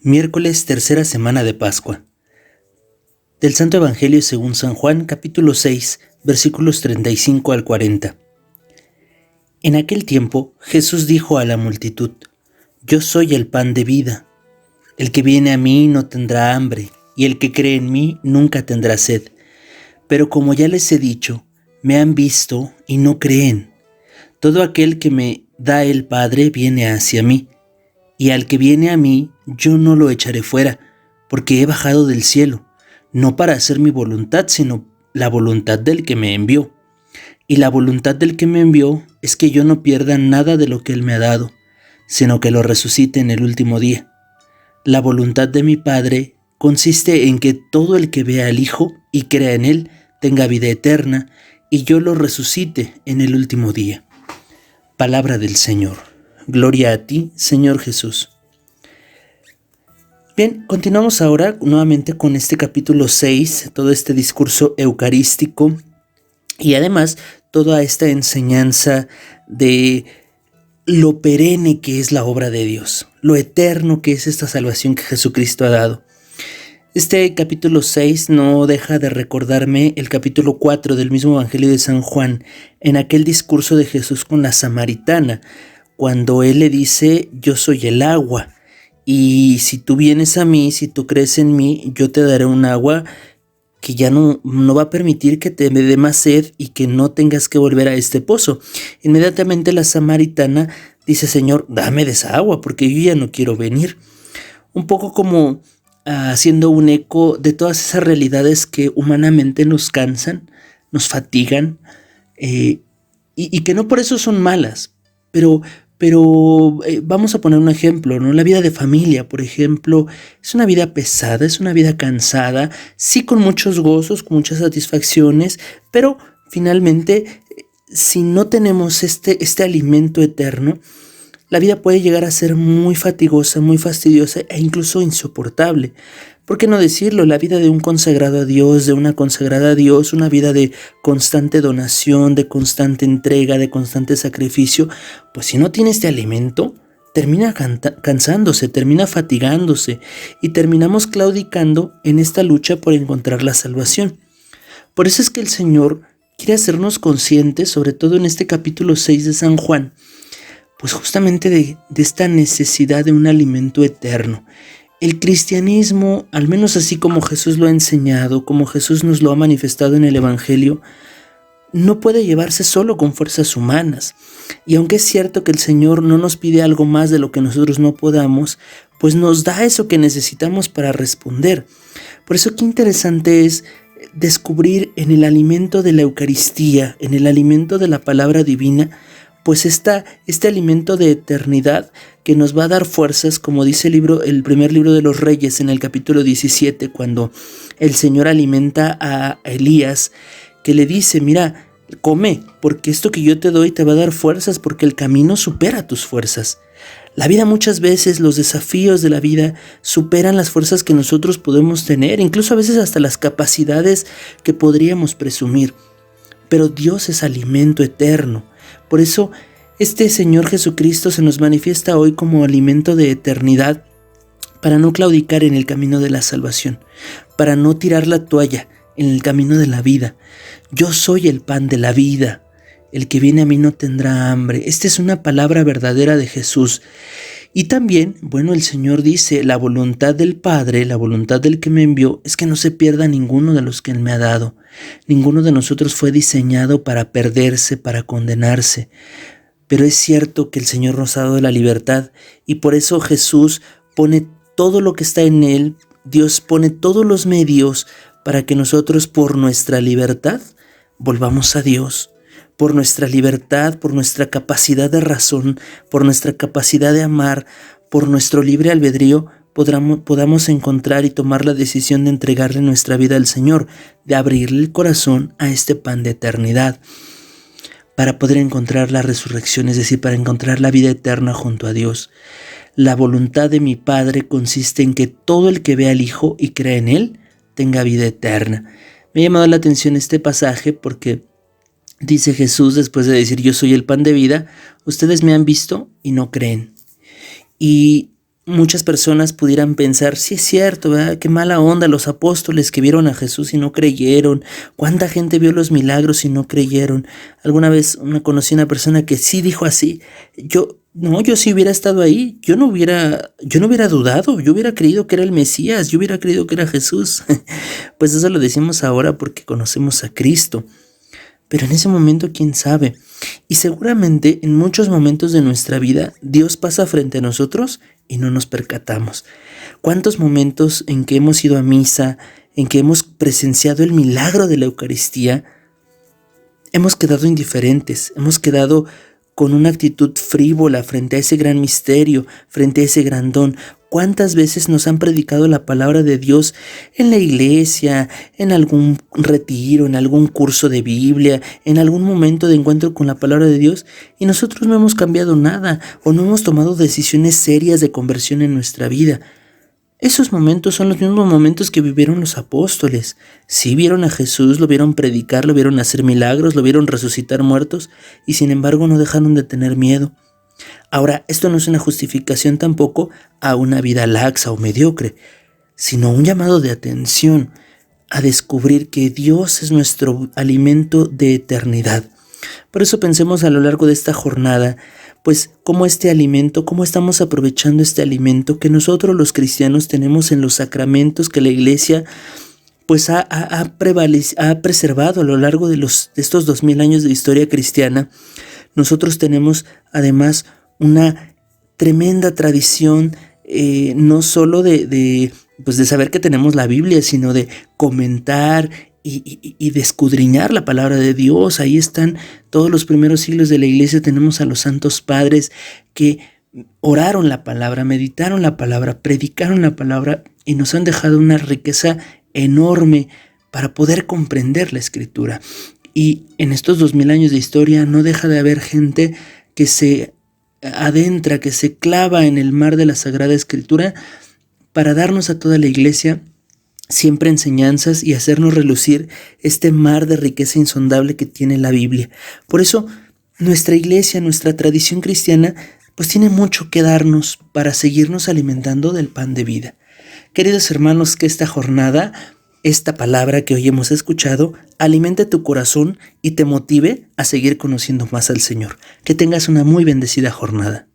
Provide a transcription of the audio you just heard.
Miércoles, tercera semana de Pascua. Del Santo Evangelio según San Juan, capítulo 6, versículos 35 al 40. En aquel tiempo, Jesús dijo a la multitud: Yo soy el pan de vida. El que viene a mí no tendrá hambre, y el que cree en mí nunca tendrá sed. Pero como ya les he dicho, me han visto y no creen. Todo aquel que me da el Padre viene hacia mí, y al que viene a mí yo no lo echaré fuera, porque he bajado del cielo, no para hacer mi voluntad, sino la voluntad del que me envió. Y la voluntad del que me envió es que yo no pierda nada de lo que él me ha dado, sino que lo resucite en el último día. La voluntad de mi Padre consiste en que todo el que vea al Hijo y crea en él tenga vida eterna, y yo lo resucite en el último día. Palabra del Señor. Gloria a ti, Señor Jesús. Bien, continuamos ahora nuevamente con este capítulo 6, todo este discurso eucarístico y además toda esta enseñanza de lo perenne que es la obra de Dios, lo eterno que es esta salvación que Jesucristo ha dado. Este capítulo 6 no deja de recordarme el capítulo 4 del mismo Evangelio de San Juan, en aquel discurso de Jesús con la samaritana, cuando él le dice: yo soy el agua, y si tú vienes a mí, si tú crees en mí, yo te daré un agua que ya no va a permitir que te dé más sed y que no tengas que volver a este pozo. Inmediatamente la samaritana dice: Señor, dame de esa agua, porque yo ya no quiero venir. Un poco como haciendo un eco de todas esas realidades que humanamente nos cansan, nos fatigan, y que no por eso son malas, pero vamos a poner un ejemplo, ¿no? La vida de familia, por ejemplo, es una vida pesada, es una vida cansada, sí, con muchos gozos, con muchas satisfacciones, pero finalmente, si no tenemos este alimento eterno, la vida puede llegar a ser muy fatigosa, muy fastidiosa e incluso insoportable. ¿Por qué no decirlo? La vida de un consagrado a Dios, de una consagrada a Dios, una vida de constante donación, de constante entrega, de constante sacrificio, pues si no tiene este alimento, termina cansándose, termina fatigándose y terminamos claudicando en esta lucha por encontrar la salvación. Por eso es que el Señor quiere hacernos conscientes, sobre todo en este capítulo 6 de San Juan, pues justamente de esta necesidad de un alimento eterno. El cristianismo, al menos así como Jesús lo ha enseñado, como Jesús nos lo ha manifestado en el Evangelio, no puede llevarse solo con fuerzas humanas. Y aunque es cierto que el Señor no nos pide algo más de lo que nosotros no podamos, pues nos da eso que necesitamos para responder. Por eso qué interesante es descubrir en el alimento de la Eucaristía, en el alimento de la palabra divina, pues está este alimento de eternidad que nos va a dar fuerzas, como dice el primer libro de los Reyes en el capítulo 17, cuando el Señor alimenta a Elías, que le dice: mira, come, porque esto que yo te doy te va a dar fuerzas, porque el camino supera tus fuerzas. La vida muchas veces, los desafíos de la vida superan las fuerzas que nosotros podemos tener, incluso a veces hasta las capacidades que podríamos presumir. Pero Dios es alimento eterno. Por eso este Señor Jesucristo se nos manifiesta hoy como alimento de eternidad, para no claudicar en el camino de la salvación, para no tirar la toalla en el camino de la vida. Yo soy el pan de la vida. El que viene a mí no tendrá hambre. Esta es una palabra verdadera de Jesús. Y también, bueno, el Señor dice: la voluntad del Padre, la voluntad del que me envió, es que no se pierda ninguno de los que Él me ha dado. Ninguno de nosotros fue diseñado para perderse, para condenarse. Pero es cierto que el Señor nos ha dado la libertad, y por eso Jesús pone todo lo que está en Él, Dios pone todos los medios para que nosotros, por nuestra libertad, volvamos a Dios. Por nuestra libertad, por nuestra capacidad de razón, por nuestra capacidad de amar, por nuestro libre albedrío, podamos encontrar y tomar la decisión de entregarle nuestra vida al Señor, de abrirle el corazón a este pan de eternidad, para poder encontrar la resurrección, es decir, para encontrar la vida eterna junto a Dios. La voluntad de mi Padre consiste en que todo el que vea al Hijo y crea en Él tenga vida eterna. Me ha llamado la atención este pasaje porque dice Jesús, después de decir: yo soy el pan de vida, ustedes me han visto y no creen. Y muchas personas pudieran pensar, sí es cierto, ¿verdad? Qué mala onda los apóstoles que vieron a Jesús y no creyeron. ¿Cuánta gente vio los milagros y no creyeron? Alguna vez conocí una persona que sí dijo así. Yo sí hubiera estado ahí, yo no hubiera dudado, yo hubiera creído que era el Mesías, yo hubiera creído que era Jesús. Pues eso lo decimos ahora porque conocemos a Cristo. Pero en ese momento, quién sabe. Y seguramente en muchos momentos de nuestra vida, Dios pasa frente a nosotros y no nos percatamos. ¿Cuántos momentos en que hemos ido a misa, en que hemos presenciado el milagro de la Eucaristía, hemos quedado indiferentes, hemos quedado con una actitud frívola frente a ese gran misterio, frente a ese gran don? ¿Cuántas veces nos han predicado la palabra de Dios en la iglesia, en algún retiro, en algún curso de Biblia, en algún momento de encuentro con la palabra de Dios, y nosotros no hemos cambiado nada o no hemos tomado decisiones serias de conversión en nuestra vida? Esos momentos son los mismos momentos que vivieron los apóstoles. Sí vieron a Jesús, lo vieron predicar, lo vieron hacer milagros, lo vieron resucitar muertos, y sin embargo no dejaron de tener miedo. Ahora, esto no es una justificación tampoco a una vida laxa o mediocre, sino un llamado de atención a descubrir que Dios es nuestro alimento de eternidad. Por eso pensemos a lo largo de esta jornada, pues cómo este alimento, cómo estamos aprovechando este alimento que nosotros los cristianos tenemos en los sacramentos que la Iglesia pues ha preservado a lo largo de estos 2000 años de historia cristiana. Nosotros tenemos además una tremenda tradición, no solo de saber que tenemos la Biblia, sino de comentar y de escudriñar la palabra de Dios. Ahí están todos los primeros siglos de la Iglesia. Tenemos a los santos padres que oraron la palabra, meditaron la palabra, predicaron la palabra y nos han dejado una riqueza enorme para poder comprender la Escritura. Y en estos 2000 años de historia no deja de haber gente que se adentra, que se clava en el mar de la Sagrada Escritura para darnos a toda la Iglesia siempre enseñanzas y hacernos relucir este mar de riqueza insondable que tiene la Biblia. Por eso nuestra Iglesia, nuestra tradición cristiana, pues tiene mucho que darnos para seguirnos alimentando del pan de vida. Queridos hermanos, que esta jornada, esta palabra que hoy hemos escuchado, alimente tu corazón y te motive a seguir conociendo más al Señor. Que tengas una muy bendecida jornada.